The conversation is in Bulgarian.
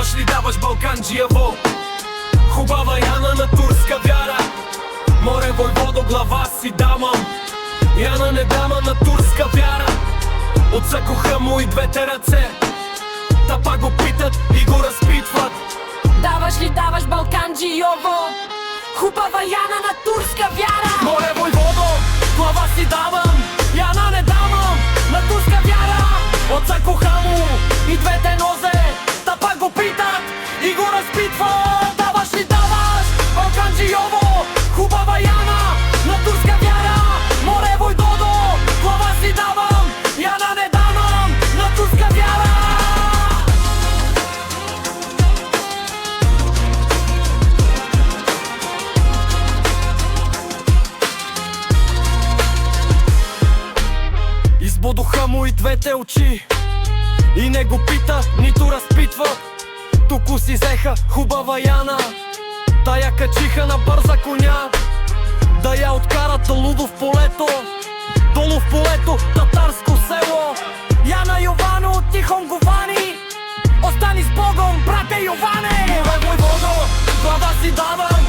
даваш Балканджиево. Хубава Яна на турска вяра. Море войводо, глава си дамам. Яна не дама на турска вяра. Отсъкоха му и двете ръце. Та пак го питат и го разпитват: даваш Балканджиево. Хубава Яна на турска вяра. Море войводо, глава си давам. Яна не дамам на турска вяра. Отсъкоха му и двете нозе. Та пак го питат и го разпитват: даваш Балканджиево. Хубава Яна на турска вяра. Море войводо, глава си давам. Яна не дамам на турска вяра. Избудоха му и двете очи и не го пита, нито разпитва. Туку си взеха хубава Яна, та я качиха на бърза коня, да я откарат лудо в полето. Долу в полето, татарско село. Яна Йовано, Тихон Говани, остани с Богом, брате Йоване. Море войводо, глава си давам.